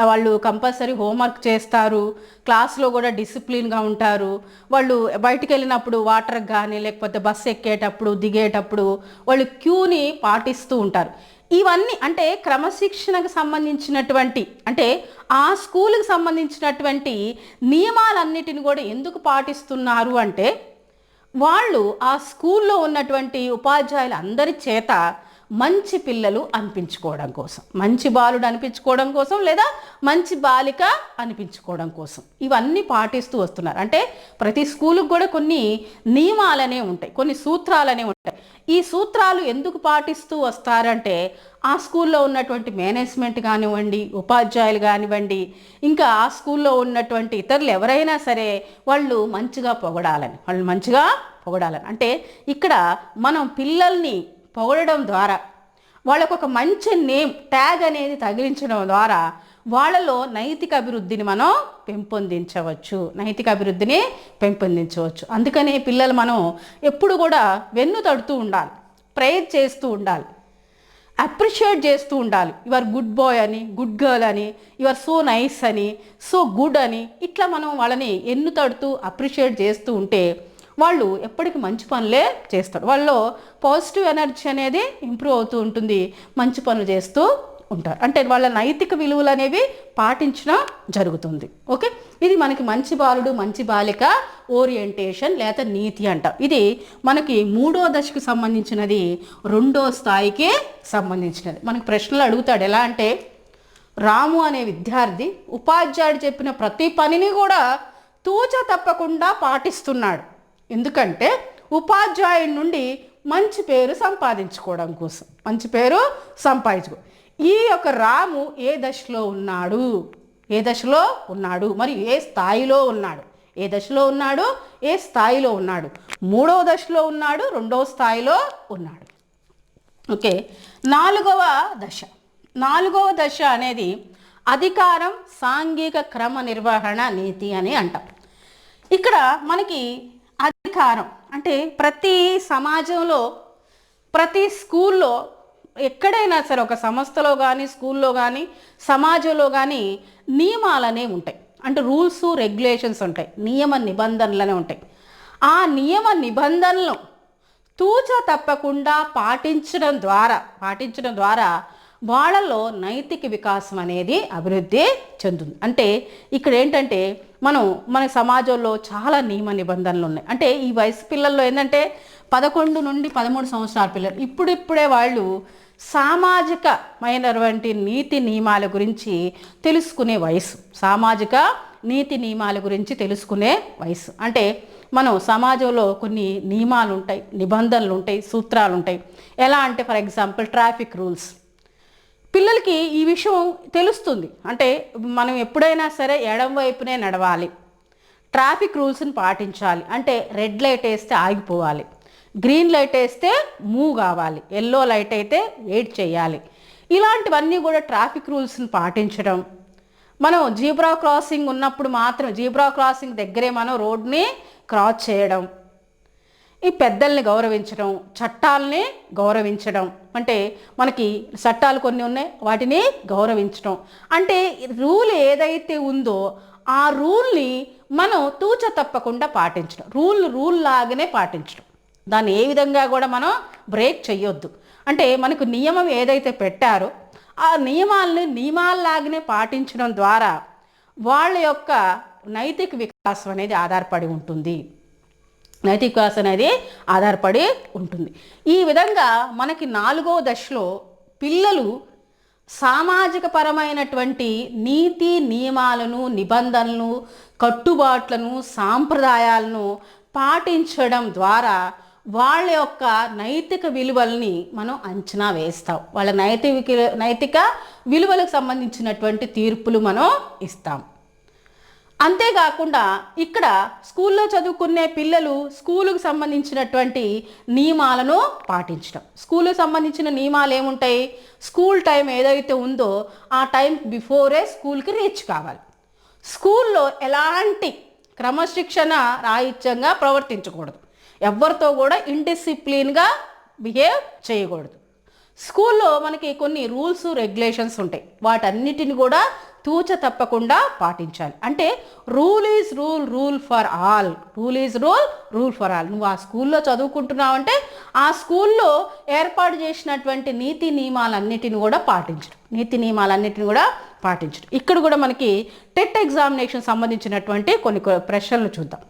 వాళ్ళు కంపల్సరీ హోంవర్క్ చేస్తారు, క్లాస్లో కూడా డిసిప్లిన్గా ఉంటారు. వాళ్ళు బయటికి వెళ్ళినప్పుడు వాటర్కి కానీ లేకపోతే బస్సు ఎక్కేటప్పుడు దిగేటప్పుడు వాళ్ళు క్యూని పాటిస్తూ ఉంటారు. ఇవన్నీ అంటే క్రమశిక్షణకు సంబంధించినటువంటి అంటే ఆ స్కూల్కి సంబంధించినటువంటి నియమాలన్నిటిని కూడా ఎందుకు పాటిస్తున్నారు అంటే వాళ్ళు ఆ స్కూల్లో ఉన్నటువంటి ఉపాధ్యాయులు అందరి చేత మంచి పిల్లలు అనిపించుకోవడం కోసం, మంచి బాలుడు అనిపించుకోవడం కోసం లేదా మంచి బాలిక అనిపించుకోవడం కోసం ఇవన్నీ పాటిస్తూ వస్తున్నారు. అంటే ప్రతి స్కూలుకు కూడా కొన్ని నియమాలనే ఉంటాయి, కొన్ని సూత్రాలనే ఉంటాయి. ఈ సూత్రాలు ఎందుకు పాటిస్తూ వస్తారంటే ఆ స్కూల్లో ఉన్నటువంటి మేనేజ్మెంట్ కానివ్వండి, ఉపాధ్యాయులు కానివ్వండి, ఇంకా ఆ స్కూల్లో ఉన్నటువంటి ఇతరులు ఎవరైనా సరే వాళ్ళు మంచిగా పొగడాలని, అంటే ఇక్కడ మనం పిల్లల్ని పొగడడం ద్వారా వాళ్ళకు ఒక మంచి నేమ్ ట్యాగ్ అనేది తగిలించడం ద్వారా వాళ్ళలో నైతిక అభివృద్ధిని మనం పెంపొందించవచ్చు. అందుకనే పిల్లలు మనం ఎప్పుడు కూడా వెన్ను తడుతూ ఉండాలి, ప్రేజ్ చేస్తూ ఉండాలి, అప్రిషియేట్ చేస్తూ ఉండాలి. యు ఆర్ గుడ్ బాయ్ అని, గుడ్ గర్ల్ అని, యు ఆర్ సో నైస్ అని, సో గుడ్ అని ఇట్లా మనం వాళ్ళని ఎన్ను తడుతూ అప్రిషియేట్ చేస్తూ ఉంటే వాళ్ళు ఎప్పటికీ మంచి పనులే చేస్తారు. వాళ్ళలో పాజిటివ్ ఎనర్జీ అనేది ఇంప్రూవ్ అవుతూ ఉంటుంది, మంచి పనులు చేస్తూ ఉంటారు. అంటే వాళ్ళ నైతిక విలువలు అనేవి పాటించడం జరుగుతుంది. ఓకే, ఇది మనకి మంచి బాలుడు మంచి బాలిక ఓరియంటేషన్ లేదా నీతి అంట. ఇది మనకి 3వ దశకు సంబంధించినది, 2వ స్థాయికి సంబంధించినది. మనకి ప్రశ్నలు అడుగుతాడు. ఎలా అంటే రాము అనే విద్యార్థి ఉపాధ్యాయుడు చెప్పిన ప్రతి పనిని కూడా తూచ తప్పకుండా పాటిస్తున్నాడు. ఎందుకంటే ఉపాధ్యాయుడి నుండి మంచి పేరు సంపాదించుకోవడం కోసం, ఈ యొక్క రాము ఏ దశలో ఉన్నాడు మరియు ఏ స్థాయిలో ఉన్నాడు? 3వ దశలో ఉన్నాడు, 2వ స్థాయిలో ఉన్నాడు. ఓకే, 4వ దశ అనేది అధికారం, సాంఘిక క్రమ నిర్వహణ నీతి అని అంటాం. ఇక్కడ మనకి అధికారం అంటే ప్రతి సమాజంలో, ప్రతి స్కూల్లో, ఎక్కడైనా సరే ఒక సంస్థలో కానీ, స్కూల్లో కానీ, సమాజంలో కానీ నియమాలనే ఉంటాయి. అంటే రూల్స్ రెగ్యులేషన్స్ ఉంటాయి, నియమ నిబంధనలనే ఉంటాయి. ఆ నియమ నిబంధనలను తూచ తప్పకుండా పాటించడం ద్వారా వాళ్ళలో నైతిక వికాసం అనేది అభివృద్ధి చెందుతుంది. అంటే ఇక్కడ ఏంటంటే మన సమాజంలో చాలా నియమ నిబంధనలు ఉన్నాయి. అంటే ఈ వయసు పిల్లల్లో ఏంటంటే 11 నుండి 13 సంవత్సరాల పిల్లలు ఇప్పుడిప్పుడే వాళ్ళు సామాజికమైనటువంటి నీతి నియమాల గురించి తెలుసుకునే వయసు. అంటే మనం సమాజంలో కొన్ని నియమాలు ఉంటాయి, నిబంధనలు ఉంటాయి, సూత్రాలు ఉంటాయి. ఎలా అంటే ఫర్ ఎగ్జాంపుల్ ట్రాఫిక్ రూల్స్. పిల్లలకి ఈ విషయం తెలుస్తుంది. అంటే మనం ఎప్పుడైనా సరే ఎడం వైపునే నడవాలి, ట్రాఫిక్ రూల్స్ని పాటించాలి. అంటే రెడ్ లైట్ వేస్తే ఆగిపోవాలి, గ్రీన్ లైట్ వేస్తే మూవ్ కావాలి, ఎల్లో లైట్ అయితే వెయిట్ చేయాలి. ఇలాంటివన్నీ కూడా ట్రాఫిక్ రూల్స్ని పాటించడం. మనం జీబ్రా క్రాసింగ్ ఉన్నప్పుడు మాత్రం జీబ్రా క్రాసింగ్ దగ్గరే మనం రోడ్ని క్రాస్ చేయడం, ఈ పెద్దల్ని గౌరవించడం, చట్టాలని గౌరవించడం. అంటే మనకి చట్టాలు కొన్ని ఉన్నాయి, వాటిని గౌరవించడం. అంటే రూల్ ఏదైతే ఉందో ఆ రూల్ని మనం తూచ తప్పకుండా పాటించడం, రూల్ లాగానే పాటించడం. దాన్ని ఏ విధంగా కూడా మనం బ్రేక్ చేయొద్దు. అంటే మనకు నియమం ఏదైతే పెట్టారో ఆ నియమాల్లాగానే పాటించడం ద్వారా వాళ్ళ యొక్క నైతిక వికాసం అనేది ఆధారపడి ఉంటుంది. ఈ విధంగా మనకి 4వ దశలో పిల్లలు సామాజిక పరమైనటువంటి నీతి నియమాలను, నిబంధనలను, కట్టుబాట్లను, సాంప్రదాయాలను పాటించడం ద్వారా వాళ్ళ యొక్క నైతిక విలువల్ని మనం అంచనా వేస్తాం. వాళ్ళ నైతిక విలువలకు సంబంధించినటువంటి తీర్పులు మనం ఇస్తాం. అంతేకాకుండా ఇక్కడ స్కూల్లో చదువుకునే పిల్లలు స్కూలుకు సంబంధించినటువంటి నియమాలను పాటించడం. స్కూలుకు సంబంధించిన నియమాలు ఏముంటాయి? స్కూల్ టైం ఏదైతే ఉందో ఆ టైం బిఫోరే స్కూల్కి రీచ్ కావాలి. స్కూల్లో ఎలాంటి క్రమశిక్షణ రాహిత్యంగా ప్రవర్తించకూడదు. ఎవరితో కూడా ఇండిసిప్లిన్గా బిహేవ్ చేయకూడదు. స్కూల్లో మనకి కొన్ని రూల్స్ రెగ్యులేషన్స్ ఉంటాయి. వాటన్నిటిని కూడా తూచ తప్పకుండా పాటించాలి. అంటే rule is rule, rule for all. Rule is rule, rule for all. నువ్వు ఆ స్కూల్లో చదువుకుంటున్నావంటే ఆ స్కూల్లో ఏర్పాటు చేసినటువంటి నీతి నియమాలన్నిటిని కూడా పాటించడం. ఇక్కడ కూడా మనకి టెట్ ఎగ్జామినేషన్ సంబంధించినటువంటి కొన్ని ప్రశ్నలు చూద్దాం.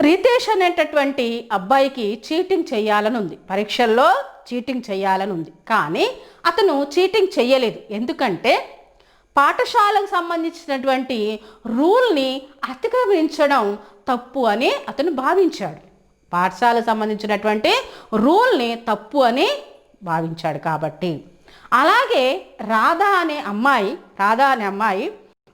రితేష్ అనేటటువంటి అబ్బాయికి చీటింగ్ చేయాలని ఉంది, పరీక్షల్లో చీటింగ్ చేయాలని ఉంది. కానీ అతను చీటింగ్ చేయలేదు. ఎందుకంటే పాఠశాలకు సంబంధించినటువంటి రూల్ని అతిక్రమించడం తప్పు అని అతను భావించాడు. పాఠశాలకు సంబంధించినటువంటి రూల్ని తప్పు అని భావించాడు కాబట్టి. అలాగే రాధా అనే అమ్మాయి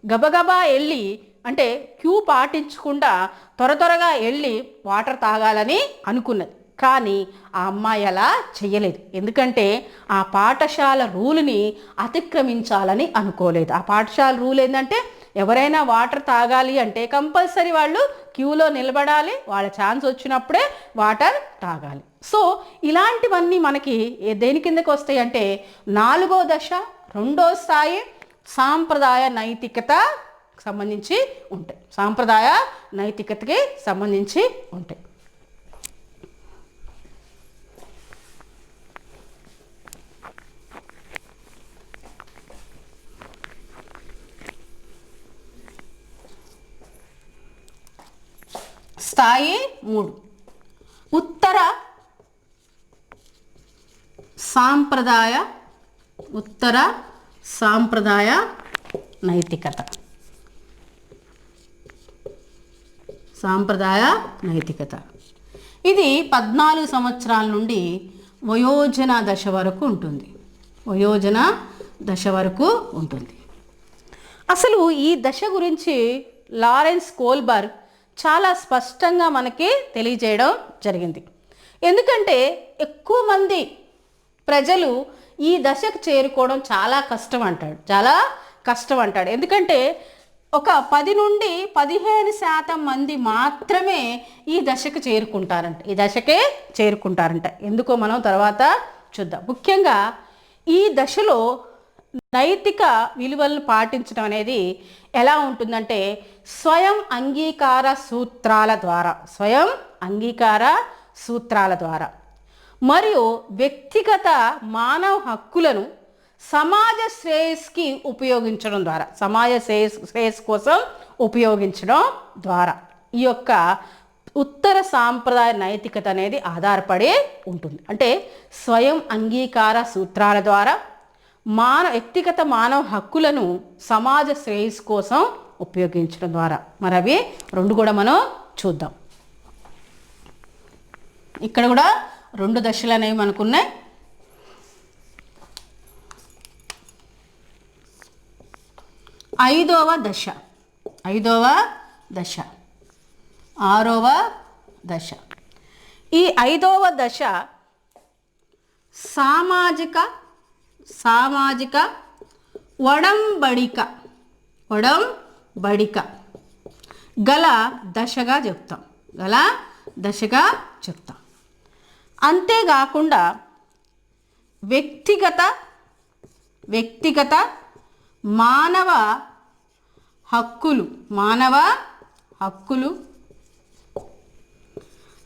గబగబా వెళ్ళి, అంటే క్యూ పాటించకుండా త్వరగా వెళ్ళి వాటర్ తాగాలని అనుకున్నది. కానీ ఆ అమ్మాయి అలా చేయలేదు. ఎందుకంటే ఆ పాఠశాల రూల్ని అతిక్రమించాలని అనుకోలేదు. ఆ పాఠశాల రూల్ ఏంటంటే ఎవరైనా వాటర్ తాగాలి అంటే కంపల్సరీ వాళ్ళు క్యూలో నిలబడాలి, వాళ్ళ ఛాన్స్ వచ్చినప్పుడే వాటర్ తాగాలి. సో ఇలాంటివన్నీ మనకి దేని కిందకి వస్తాయి అంటే 4వ దశ 2వ స్థాయి సాంప్రదాయ నైతికత సంబంధించి ఉంటాయి. సాంప్రదాయ నైతికతకి సంబంధించి ఉంటాయి. స్థాయి 3 ఉత్తర సాంప్రదాయ నైతికత. ఇది 14 సంవత్సరాల నుండి వయోజన దశ వరకు ఉంటుంది. అసలు ఈ దశ గురించి లారెన్స్ కోల్బర్గ్ చాలా స్పష్టంగా మనకి తెలియజేయడం జరిగింది. ఎందుకంటే ఎక్కువ మంది ప్రజలు ఈ దశకు చేరుకోవడం చాలా కష్టం అంటాడు. ఎందుకంటే ఒక 10 నుండి 15% మంది మాత్రమే ఈ దశకు చేరుకుంటారంట. ఎందుకో మనం తర్వాత చూద్దాం. ముఖ్యంగా ఈ దశలో నైతిక విలువలను పాటించడం అనేది ఎలా ఉంటుందంటే స్వయం అంగీకార సూత్రాల ద్వారా మరియు వ్యక్తిగత మానవ హక్కులను సమాజ శ్రేయస్కి ఉపయోగించడం ద్వారా, సమాజ శ్రేయస్ కోసం ఉపయోగించడం ద్వారా ఈ యొక్క ఉత్తర సాంప్రదాయ నైతికత అనేది ఆధారపడి ఉంటుంది. అంటే స్వయం అంగీకార సూత్రాల ద్వారా వ్యక్తిగత మానవ హక్కులను సమాజ శ్రేయస్ కోసం ఉపయోగించడం ద్వారా. మరి అవి 2 కూడా మనం చూద్దాం. ఇక్కడ కూడా 2 దశలు అనేవి మనకున్నాయి. ఐదవ దశ 6వ దశ. ఈ 5వ దశ సామాజిక ఒడంబడిక గల దశగా చెప్తాం. అంతేకాకుండా వ్యక్తిగత మానవ హక్కులు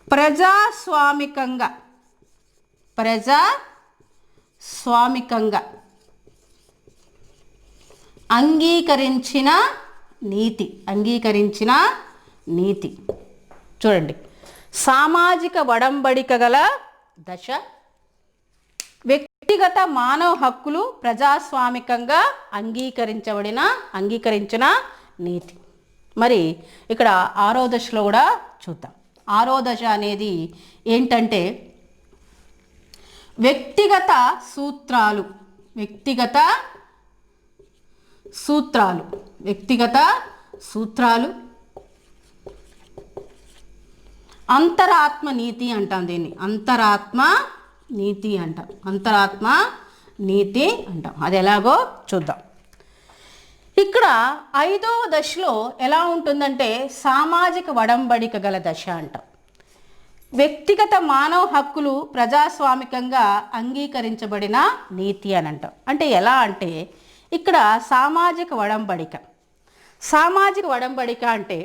ప్రజాస్వామికంగా అంగీకరించిన నీతి. చూడండి, సామాజిక ఒడంబడిక గల దశ, వ్యక్తిగత మానవ హక్కులు ప్రజాస్వామికంగా అంగీకరించిన నీతి. మరి ఇక్కడ 6వ దశలో కూడా చూద్దాం. 6వ దశ అనేది ఏంటంటే వ్యక్తిగత సూత్రాలు అంతరాత్మ నీతి అంటాం. దీన్ని అంతరాత్మ నీతి అంటాం. అది ఎలాగో చూద్దాం. ఇక్కడ 5వ దశలో ఎలా ఉంటుందంటే సామాజిక వడంబడిక గల దశ అంటాం. వ్యక్తిగత మానవ హక్కులు ప్రజాస్వామికంగా అంగీకరించబడిన నీతి అని అంటాం. అంటే ఎలా అంటే ఇక్కడ సామాజిక వడంబడిక అంటే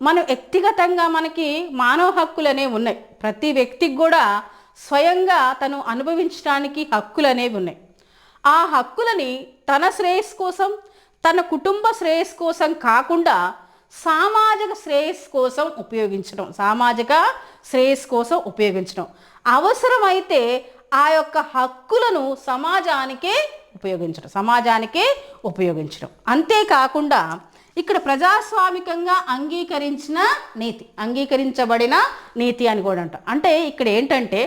మన వ్యక్తిగతంగా మనకి మానవ హక్కులు అనేవి ఉన్నాయి. ప్రతి వ్యక్తికి కూడా స్వయంగా తను అనుభవించడానికి హక్కులు అనేవి ఉన్నాయి. ఆ హక్కులని తన శ్రేయస్సు కోసం, తన కుటుంబ శ్రేయస్సు కోసం కాకుండా సామాజిక శ్రేయస్సు కోసం ఉపయోగించడం, అవసరమైతే ఆ యొక్క హక్కులను సమాజానికే ఉపయోగించడం. అంతేకాకుండా ఇక్కడ ప్రజాస్వామికంగా అంగీకరించబడిన నీతి అని కూడా అంటాం. అంటే ఇక్కడ ఏంటంటే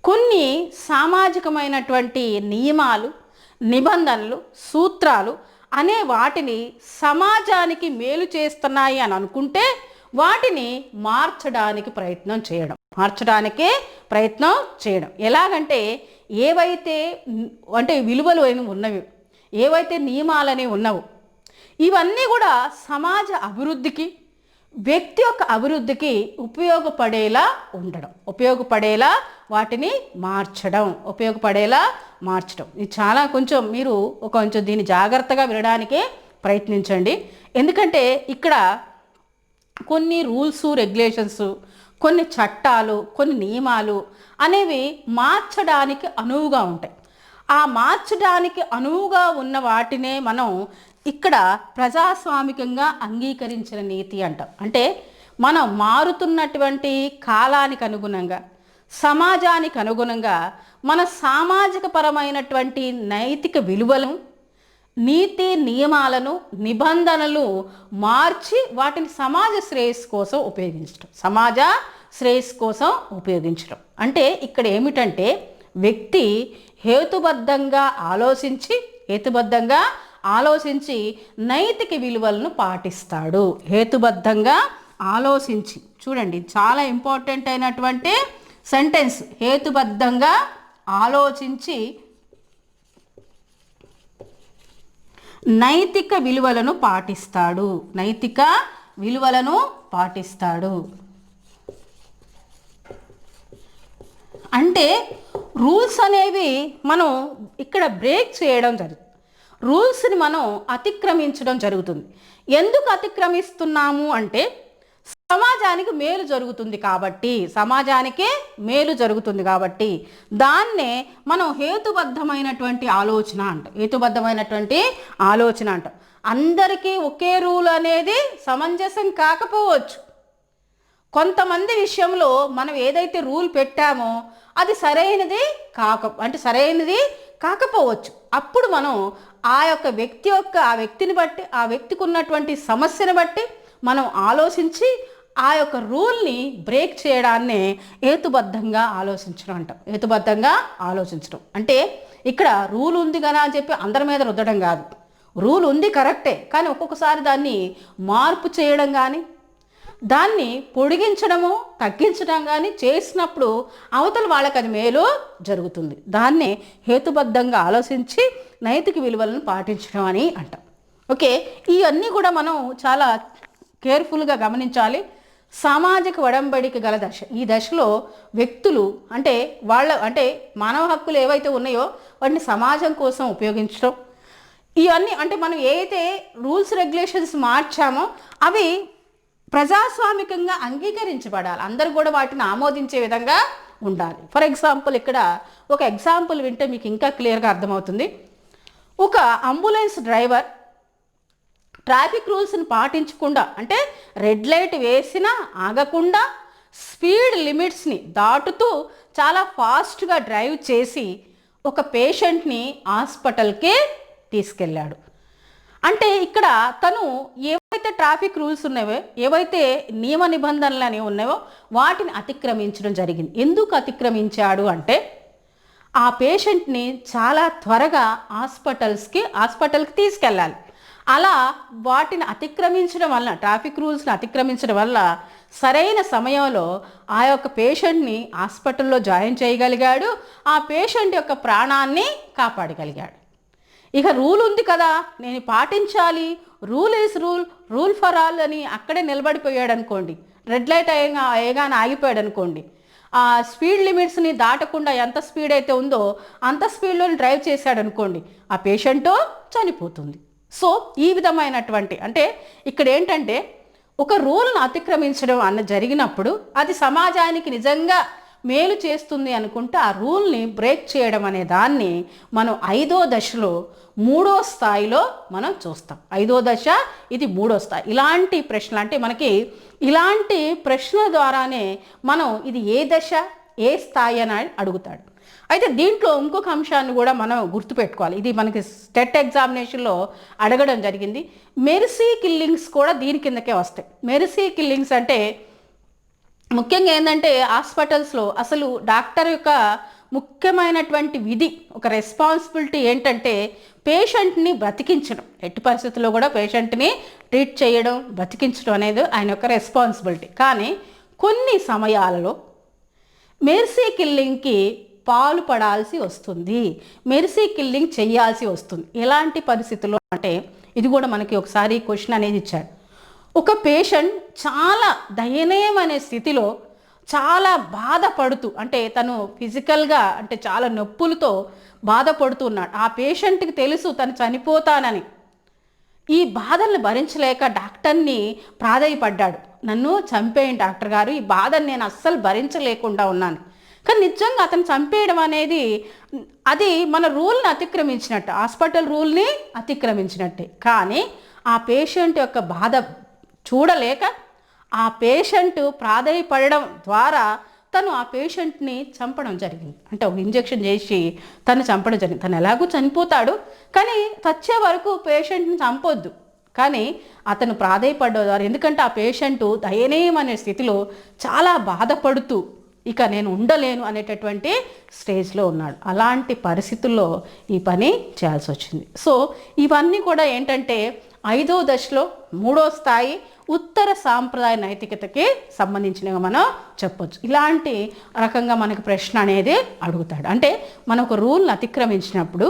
కొన్ని సామాజికమైనటువంటి నియమాలు, నిబంధనలు, సూత్రాలు అనే వాటిని సమాజానికి మేలు చేస్తున్నాయి అని అనుకుంటే వాటిని మార్చడానికి ప్రయత్నం చేయడం. ఎలాగంటే ఏవైతే విలువలు ఉన్నవి, ఏవైతే నియమాలని ఉన్నవో ఇవన్నీ కూడా సమాజ అభివృద్ధికి, వ్యక్తి యొక్క అభివృద్ధికి ఉపయోగపడేలా వాటిని మార్చడం. ఇది చాలా కొంచెం మీరు కొంచెం దీన్ని జాగ్రత్తగా వినడానికి ప్రయత్నించండి. ఎందుకంటే ఇక్కడ కొన్ని రూల్స్, రెగ్యులేషన్స్, కొన్ని చట్టాలు, కొన్ని నియమాలు అనేవి మార్చడానికి అనువుగా ఉంటాయి. ఆ మార్చడానికి అనువుగా ఉన్న వాటినే మనం ఇక్కడ ప్రజాస్వామికంగా అంగీకరించిన నీతి అంటాం. అంటే మనం మారుతున్నటువంటి కాలానికి అనుగుణంగా, సమాజానికి అనుగుణంగా మన సామాజిక పరమైనటువంటి నైతిక విలువలను, నీతి నియమాలను, నిబంధనలు మార్చి వాటిని సమాజ శ్రేయస్సు కోసం ఉపయోగించడం. అంటే ఇక్కడ ఏమిటంటే వ్యక్తి హేతుబద్ధంగా ఆలోచించి నైతిక విలువలను పాటిస్తాడు. చూడండి, చాలా ఇంపార్టెంట్ అయినటువంటి సెంటెన్స్. హేతుబద్ధంగా ఆలోచించి నైతిక విలువలను పాటిస్తాడు. అంటే రూల్స్ అనేవి మనం ఇక్కడ బ్రేక్ చేయడం జరుగుతుంది. రూల్స్ని మనం అతిక్రమించడం జరుగుతుంది. ఎందుకు అతిక్రమిస్తున్నాము అంటే సమాజానికి మేలు జరుగుతుంది కాబట్టి దాన్నే మనం హేతుబద్ధమైనటువంటి ఆలోచన అంటాం. అందరికీ ఒకే రూల్ అనేది సమంజసం కాకపోవచ్చు. కొంతమంది విషయంలో మనం ఏదైతే రూల్ పెట్టామో అది సరైనది కాకపోవచ్చు. అప్పుడు మనం ఆ వ్యక్తిని బట్టి, ఆ వ్యక్తికి ఉన్నటువంటి సమస్యను బట్టి మనం ఆలోచించి ఆ యొక్క రూల్ని బ్రేక్ చేయడాన్నే హేతుబద్ధంగా ఆలోచించడం అంటే ఇక్కడ రూల్ ఉంది కదా అని చెప్పి అందరి మీద రుద్దడం కాదు. రూల్ ఉంది కరెక్టే, కానీ ఒక్కొక్కసారి దాన్ని మార్పు చేయడం కానీ, దాన్ని పొడిగించడము, తగ్గించడం కానీ చేసినప్పుడు అవతల వాళ్ళకి అది మేలు జరుగుతుంది. దాన్నే హేతుబద్ధంగా ఆలోచించి నైతిక విలువలను పాటించడం అని అంటాం. ఓకే, ఇవన్నీ కూడా మనం చాలా కేర్ఫుల్గా గమనించాలి. సామాజిక వడంబడిక గల దశ. ఈ దశలో వ్యక్తులు అంటే మానవ హక్కులు ఏవైతే ఉన్నాయో వాటిని సమాజం కోసం ఉపయోగించడం, ఇవన్నీ అంటే మనం ఏదైతే రూల్స్ రెగ్యులేషన్స్ మార్చామో అవి ప్రజాస్వామికంగా అంగీకరించబడాలి. అందరూ కూడా వాటిని ఆమోదించే విధంగా ఉండాలి. ఫర్ ఎగ్జాంపుల్, ఇక్కడ ఒక ఎగ్జాంపుల్ వింటే మీకు ఇంకా క్లియర్గా అర్థమవుతుంది. ఒక అంబులెన్స్ డ్రైవర్ ట్రాఫిక్ రూల్స్ని పాటించకుండా, అంటే రెడ్ లైట్ వేసినా ఆగకుండా స్పీడ్ లిమిట్స్ని దాటుతూ చాలా ఫాస్ట్గా డ్రైవ్ చేసి ఒక పేషెంట్ని హాస్పిటల్కి తీసుకెళ్ళాడు. అంటే ఇక్కడ తను ఏవైతే ట్రాఫిక్ రూల్స్ ఉన్నాయో, ఏవైతే నియమ నిబంధనలు అనేవి ఉన్నాయో వాటిని అతిక్రమించడం జరిగింది. ఎందుకు అతిక్రమించాడు అంటే ఆ పేషెంట్ని చాలా త్వరగా హాస్పిటల్కి తీసుకెళ్ళాలి. అలా వాటిని అతిక్రమించడం వల్ల, ట్రాఫిక్ రూల్స్ని అతిక్రమించడం వల్ల సరైన సమయంలో ఆ యొక్క పేషెంట్ని హాస్పిటల్లో జాయిన్ చేయగలిగాడు. ఆ పేషెంట్ యొక్క ప్రాణాన్ని కాపాడగలిగాడు. ఇక రూల్ ఉంది కదా, నేను పాటించాలి, rule is rule for all అని అక్కడే నిలబడిపోయాడు అనుకోండి, రెడ్ లైట్ అయ్యగానే ఆగిపోయాడు అనుకోండి, ఆ స్పీడ్ లిమిట్స్ని దాటకుండా ఎంత స్పీడ్ అయితే ఉందో అంత స్పీడ్లో డ్రైవ్ చేశాడు అనుకోండి, ఆ పేషెంటు చనిపోతుంది. సో ఈ విధమైనటువంటి, అంటే ఇక్కడ ఏంటంటే ఒక రూల్ను అతిక్రమించడం జరిగినప్పుడు అది సమాజానికి నిజంగా మేలు చేస్తుంది అనుకుంటే ఆ రూల్ని బ్రేక్ చేయడం అనే దాన్ని మనం 5వ దశలో 3వ స్థాయిలో మనం చూస్తాం. 5వ దశ, ఇది 3వ స్థాయి. ఇలాంటి ప్రశ్నలు, అంటే మనకి ఇలాంటి ప్రశ్నల ద్వారానే మనం ఇది ఏ దశ ఏ స్థాయి అని అడుగుతాడు. అయితే దీంట్లో ఇంకొక అంశాన్ని కూడా మనం గుర్తుపెట్టుకోవాలి. ఇది మనకి స్టెట్ ఎగ్జామినేషన్లో అడగడం జరిగింది. మెర్సీ కిల్లింగ్స్ కూడా దీని కిందకే వస్తాయి. మెర్సీ కిల్లింగ్స్ అంటే ముఖ్యంగా ఏంటంటే హాస్పిటల్స్లో అసలు డాక్టర్ యొక్క ముఖ్యమైనటువంటి విధి, ఒక రెస్పాన్సిబిలిటీ ఏంటంటే పేషెంట్ని బ్రతికించడం. ఎట్టి పరిస్థితుల్లో కూడా పేషెంట్ని ట్రీట్ చేయడం, బ్రతికించడం అనేది ఆయన యొక్క రెస్పాన్సిబిలిటీ. కానీ కొన్ని సమయాలలో మెర్సీ కిల్లింగ్కి పాలు పడాల్సి వస్తుంది, మెర్సీ కిల్లింగ్ చేయాల్సి వస్తుంది. ఎలాంటి పరిస్థితుల్లో అంటే ఇది కూడా మనకి ఒకసారి క్వశ్చన్ అనేది ఇచ్చాడు. ఒక పేషెంట్ చాలా దయనీయమైన స్థితిలో చాలా బాధపడుతూ, అంటే తను ఫిజికల్గా అంటే చాలా నొప్పులతో బాధపడుతున్నాడు. ఆ పేషెంట్కి తెలుసు తను చనిపోతానని. ఈ బాధల్ని భరించలేక డాక్టర్ని ప్రాధేయపడ్డాడు, నన్ను చంపేయండి డాక్టర్ గారు, ఈ బాధను నేను అస్సలు భరించలేకుండా ఉన్నాను. కానీ నిజంగా అతను చంపేయడం అనేది అది మన రూల్ని అతిక్రమించినట్టు, హాస్పిటల్ రూల్ని అతిక్రమించినట్టే. కానీ ఆ పేషెంట్ యొక్క బాధ చూడలేక ఆ పేషెంట్ ప్రాధేయపడడం ద్వారా తను ఆ పేషెంట్ని చంపడం జరిగింది. అంటే ఒక ఇంజెక్షన్ చేసి తను చంపడం జరిగింది. తను ఎలాగూ చనిపోతాడు, కానీ చచ్చే వరకు పేషెంట్ని చంపొద్దు. కానీ అతను ప్రాధేయపడ్డ ద్వారా, ఎందుకంటే ఆ పేషెంటు దయనీయమనే స్థితిలో చాలా బాధపడుతూ ఇక నేను ఉండలేను అనేటటువంటి స్టేజ్లో ఉన్నాడు. అలాంటి పరిస్థితుల్లో ఈ పని చేయాల్సి వచ్చింది. సో ఇవన్నీ కూడా ఏంటంటే 5వ దశలో 3వ స్థాయి ఉత్తర సాంప్రదాయ నైతికతకి సంబంధించినవి మనం చెప్పొచ్చు. ఇలాంటి రకంగా మనకు ప్రశ్న అనేది అడుగుతాడు. అంటే మనం ఒక రూల్ని అతిక్రమించినప్పుడు,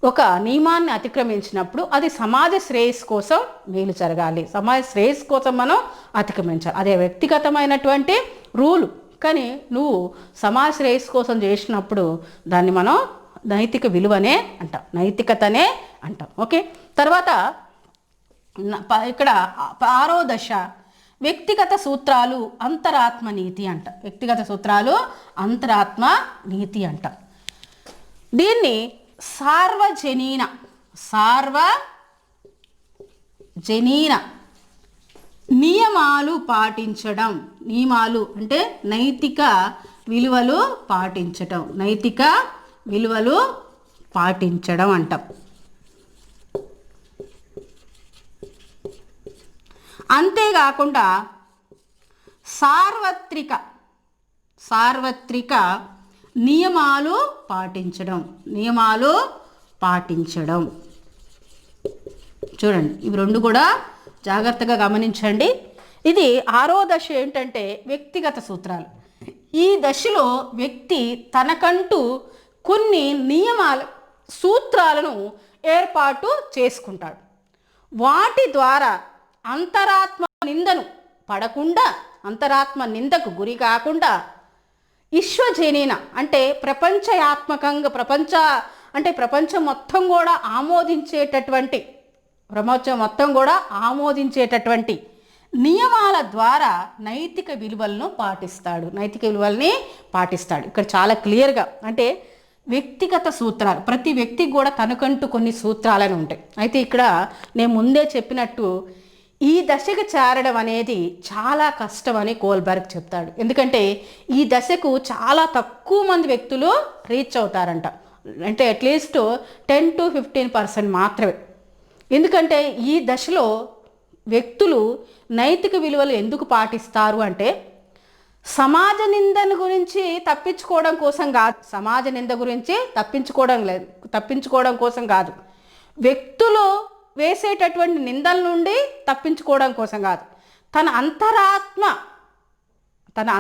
ఒక నియమాన్ని అతిక్రమించినప్పుడు అది సమాజ శ్రేయస్సు కోసం మేలు జరగాలి, సమాజ శ్రేయస్సు కోసం మనం అతిక్రమించాలి. అదే వ్యక్తిగతమైనటువంటి రూలు, కానీ నువ్వు సమాజ శ్రేయస్సు కోసం చేసినప్పుడు దాన్ని మనం నైతిక విలువనే అంటాం, నైతికతనే అంటాం. ఓకే, తర్వాత ఇక్కడ 6వ దశ వ్యక్తిగత సూత్రాలు అంతరాత్మ నీతి అంట. వ్యక్తిగత సూత్రాలు అంతరాత్మ నీతి అంట. దీన్ని సార్వజనీన నియమాలు పాటించడం, నియమాలు అంటే నైతిక విలువలు పాటించడం, నైతిక విలువలు పాటించడం అంటాం. అంతేకాకుండా సార్వత్రిక నియమాలు పాటించడం. చూడండి, ఇవి రెండు కూడా జాగ్రత్తగా గమనించండి. ఇది 6వ దశ ఏంటంటే వ్యక్తిగత సూత్రాలు. ఈ దశలో వ్యక్తి తనకంటూ కొన్ని సూత్రాలను ఏర్పాటు చేసుకుంటాడు. వాటి ద్వారా అంతరాత్మ నిందకు గురి కాకుండా విశ్వజనీన అంటే ప్రపంచాత్మకంగా ప్రపంచం మొత్తం కూడా ఆమోదించేటటువంటి నియమాల ద్వారా నైతిక విలువల్ని పాటిస్తాడు. ఇక్కడ చాలా క్లియర్గా అంటే వ్యక్తిగత సూత్రాలు, ప్రతి వ్యక్తికి కూడా తనకంటూ కొన్ని సూత్రాలను ఉంటాయి. అయితే ఇక్కడ నేను ముందే చెప్పినట్టు ఈ దశకు చేరడం అనేది చాలా కష్టమని కోల్బర్గ్ చెప్తాడు. ఎందుకంటే ఈ దశకు చాలా తక్కువ మంది వ్యక్తులు రీచ్ అవుతారంట. అంటే అట్లీస్ట్ 10 to 15% మాత్రమే. ఎందుకంటే ఈ దశలో వ్యక్తులు నైతిక విలువలు ఎందుకు పాటిస్తారు అంటే సమాజ నిందను గురించి తప్పించుకోవడం కోసం కాదు, సమాజ నింద గురించి తప్పించుకోవడం కోసం కాదు, వ్యక్తులు వేసేటటువంటి నిందల నుండి తప్పించుకోవడం కోసం కాదు, తన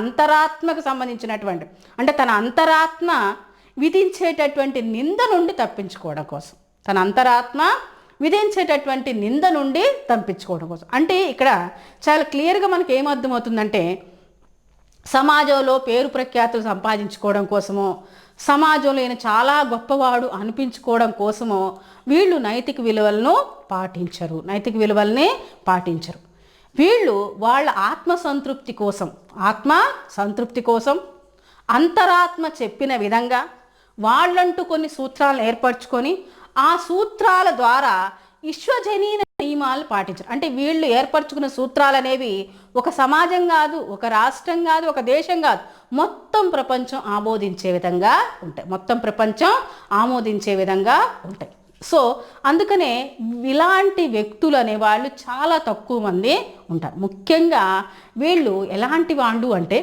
అంతరాత్మకు సంబంధించినటువంటి అంటే తన అంతరాత్మ విధించేటటువంటి నింద నుండి తప్పించుకోవడం కోసం, తన అంతరాత్మ విధించేటటువంటి నింద నుండి తప్పించుకోవడం కోసం. అంటే ఇక్కడ చాలా క్లియర్గా మనకి ఏమర్థమవుతుందంటే సమాజంలో పేరు ప్రఖ్యాతులు సంపాదించుకోవడం కోసమో, సమాజంలో ఈయన చాలా గొప్పవాడు అనిపించుకోవడం కోసమో వీళ్ళు నైతిక విలువల్ని పాటించరు. వీళ్ళు వాళ్ళ ఆత్మసంతృప్తి కోసం అంతరాత్మ చెప్పిన విధంగా వాళ్ళంటూ కొన్ని సూత్రాలను ఏర్పరచుకొని ఆ సూత్రాల ద్వారా విశ్వజనీన నియమాలు పాటించరు. అంటే వీళ్ళు ఏర్పరచుకున్న సూత్రాలు అనేవి ఒక సమాజం కాదు, ఒక రాష్ట్రం కాదు, ఒక దేశం కాదు, మొత్తం ప్రపంచం ఆమోదించే విధంగా ఉంటాయి. సో అందుకనే ఇలాంటి వ్యక్తులు అనేవాళ్ళు చాలా తక్కువ మంది ఉంటారు. ముఖ్యంగా వీళ్ళు ఎలాంటి వాళ్ళు అంటే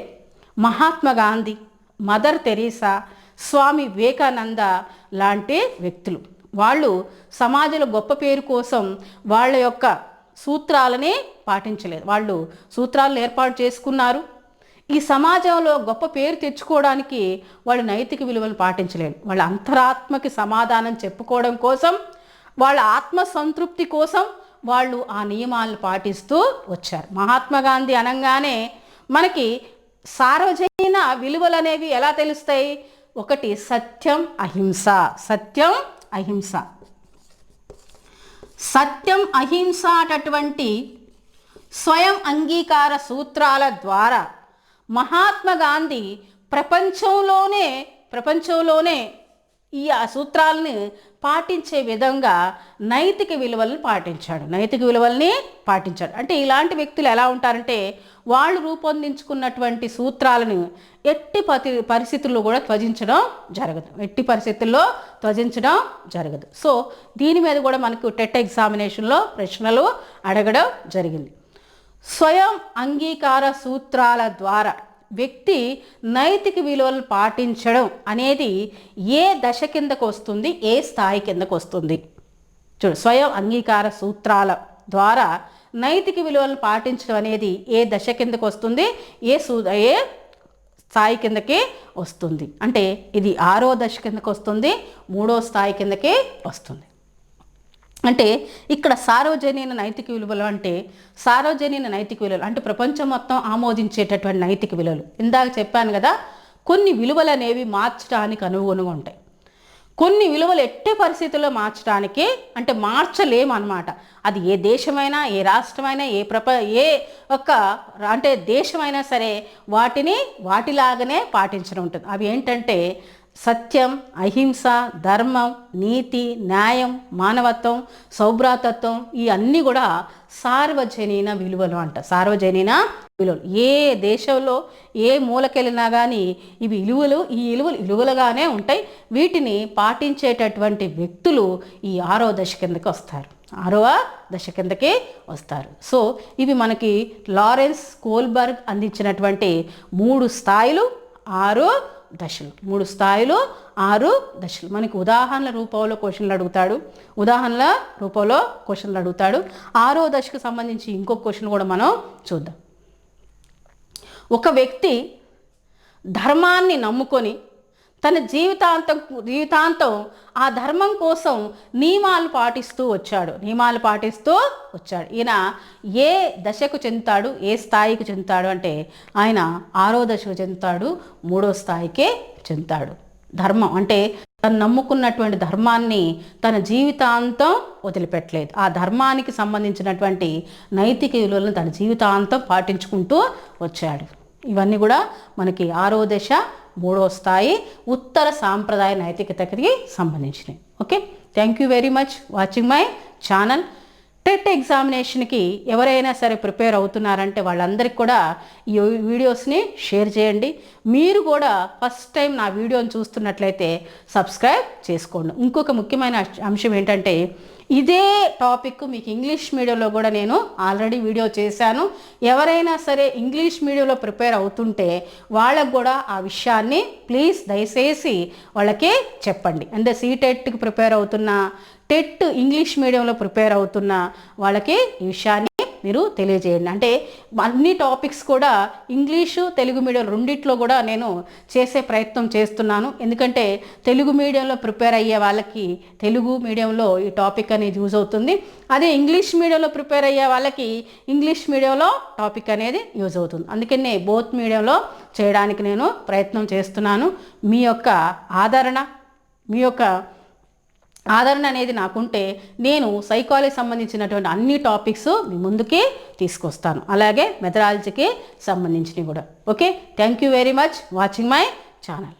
మహాత్మా గాంధీ, మదర్ తెరీసా, స్వామి వివేకానంద లాంటి వ్యక్తులు. వాళ్ళు సమాజంలో గొప్ప పేరు కోసం వాళ్ళ యొక్క సూత్రాలని పాటించలేదు. వాళ్ళు సూత్రాలను ఏర్పాటు చేసుకున్నారు. ఈ సమాజంలో గొప్ప పేరు తెచ్చుకోవడానికి వాళ్ళు నైతిక విలువలు పాటించలేదు. వాళ్ళ అంతరాత్మకి సమాధానం చెప్పుకోవడం కోసం, వాళ్ళ ఆత్మ సంతృప్తి కోసం వాళ్ళు ఆ నియమాలను పాటిస్తూ వచ్చారు. మహాత్మా గాంధీ అనగానే మనకి సార్వజనీన విలువలు అనేవి ఎలా తెలుస్తాయి? ఒకటి సత్యం అహింస. సత్యం అహింస అటువంటి స్వయం అంగీకార సూత్రాల ద్వారా మహాత్మా గాంధీ ప్రపంచంలోనే ఈ ఆ సూత్రాలని పాటించే విధంగా నైతిక విలువల్ని పాటించాడు. అంటే ఇలాంటి వ్యక్తులు ఎలా ఉంటారంటే వాళ్ళు రూపొందించుకున్నటువంటి సూత్రాలను ఎట్టి పరిస్థితుల్లో కూడా త్వజించడం జరగదు. సో దీని మీద కూడా మనకు టెట్ ఎగ్జామినేషన్లో ప్రశ్నలు అడగడం జరిగింది. స్వయం అంగీకార సూత్రాల ద్వారా వ్యక్తి నైతిక విలువలను పాటించడం అనేది ఏ దశ కిందకు వస్తుంది, ఏ స్థాయి కిందకు వస్తుంది? చూడు, స్వయం అంగీకార సూత్రాల ద్వారా నైతిక విలువలను పాటించడం అనేది ఏ దశ కిందకు వస్తుంది, ఏ స్థాయి కిందకి వస్తుంది అంటే ఇది 6వ దశ కిందకి వస్తుంది, 3వ స్థాయి కిందకి వస్తుంది. అంటే ఇక్కడ సార్వజనీన నైతిక విలువలు అంటే ప్రపంచం మొత్తం ఆమోదించేటటువంటి నైతిక విలువలు. ఇందాక చెప్పాను కదా, కొన్ని విలువలు అనేవి మార్చడానికి అనుగుణంగా ఉంటాయి. కొన్ని విలువలు ఎట్టి పరిస్థితుల్లో మార్చడానికి అంటే మార్చలేము అన్నమాట. అది ఏ దేశమైనా, ఏ రాష్ట్రమైనా, ఏ ఒక్క అంటే దేశమైనా సరే వాటిలాగానే పాటించడం ఉంటుంది. అవి ఏంటంటే సత్యం, అహింస, ధర్మం, నీతి, న్యాయం, మానవత్వం, సౌభ్రాతత్వం, ఈ అన్నీ కూడా సార్వజనీన విలువలు సార్వజనీన విలువలు. ఏ దేశంలో ఏ మూలకెళ్ళినా కానీ ఈ విలువలుగానే ఉంటాయి. వీటిని పాటించేటటువంటి వ్యక్తులు ఈ 6వ దశ కిందకి వస్తారు. సో ఇవి మనకి లారెన్స్ కోల్బర్గ్ అందించినటువంటి 3 స్థాయిలు 6 దశలు. 3 స్థాయిలు 6 దశలు. మనకి ఉదాహరణల రూపంలో క్వశ్చన్లు అడుగుతాడు. 6వ దశకు సంబంధించి ఇంకొక క్వశ్చన్ కూడా మనం చూద్దాం. ఒక వ్యక్తి ధర్మాన్ని నమ్ముకొని తన జీవితాంతం ఆ ధర్మం కోసం నియమాలు పాటిస్తూ వచ్చాడు. ఈయన ఏ దశకు చెందుతాడు, ఏ స్థాయికి చెందుతాడు అంటే ఆయన 6వ దశకు చెందుతాడు, 3వ స్థాయికే చెందుతాడు. ధర్మం అంటే తను నమ్ముకున్నటువంటి ధర్మాన్ని తన జీవితాంతం వదిలిపెట్టలేదు. ఆ ధర్మానికి సంబంధించినటువంటి నైతిక విలువలను తన జీవితాంతం పాటించుకుంటూ వచ్చాడు. ఇవన్నీ కూడా మనకి 6వ దశ, 3వ స్థాయి ఉత్తర సాంప్రదాయ నైతికతకి సంబంధించినవి. Okay, thank you very much watching my channel. TET ఎగ్జామినేషన్కి ఎవరైనా సరే ప్రిపేర్ అవుతున్నారంటే వాళ్ళందరికీ కూడా ఈ వీడియోస్ని షేర్ చేయండి. మీరు కూడా ఫస్ట్ టైం నా వీడియోని చూస్తున్నట్లయితే సబ్స్క్రైబ్ చేసుకోండి. ఇంకొక ముఖ్యమైన అంశం ఏంటంటే, ఇదే టాపిక్ మీకు ఇంగ్లీష్ మీడియంలో కూడా నేను ఆల్రెడీ వీడియో చేశాను. ఎవరైనా సరే ఇంగ్లీష్ మీడియంలో ప్రిపేర్ అవుతుంటే వాళ్ళకు కూడా ఆ విషయాన్ని ప్లీజ్ దయచేసి వాళ్ళకి చెప్పండి. అంటే సీటెట్కి ప్రిపేర్ అవుతున్న, టెట్ ఇంగ్లీష్ మీడియంలో ప్రిపేర్ అవుతున్న వాళ్ళకి ఈ విషయాన్ని మీరు తెలియజేయండి. అంటే అన్ని టాపిక్స్ కూడా ఇంగ్లీషు తెలుగు మీడియం రెండిట్లో కూడా నేను చేసే ప్రయత్నం చేస్తున్నాను. ఎందుకంటే తెలుగు మీడియంలో ప్రిపేర్ అయ్యే వాళ్ళకి తెలుగు మీడియంలో ఈ టాపిక్ అనేది యూజ్ అవుతుంది. అదే ఇంగ్లీష్ మీడియంలో ప్రిపేర్ అయ్యే వాళ్ళకి ఇంగ్లీష్ మీడియంలో టాపిక్ అనేది యూజ్ అవుతుంది. అందుకనే బోత్ మీడియంలో చేయడానికి నేను ప్రయత్నం చేస్తున్నాను. మీ యొక్క ఆదరణ అనేది నాకుంటే నేను సైకాలజీ సంబంధించినటువంటి అన్ని టాపిక్స్ మీ ముందుకి తీసుకొస్తాను. అలాగే మెథడాలజీకి సంబంధించినవి కూడా. Okay, thank you very much watching my channel.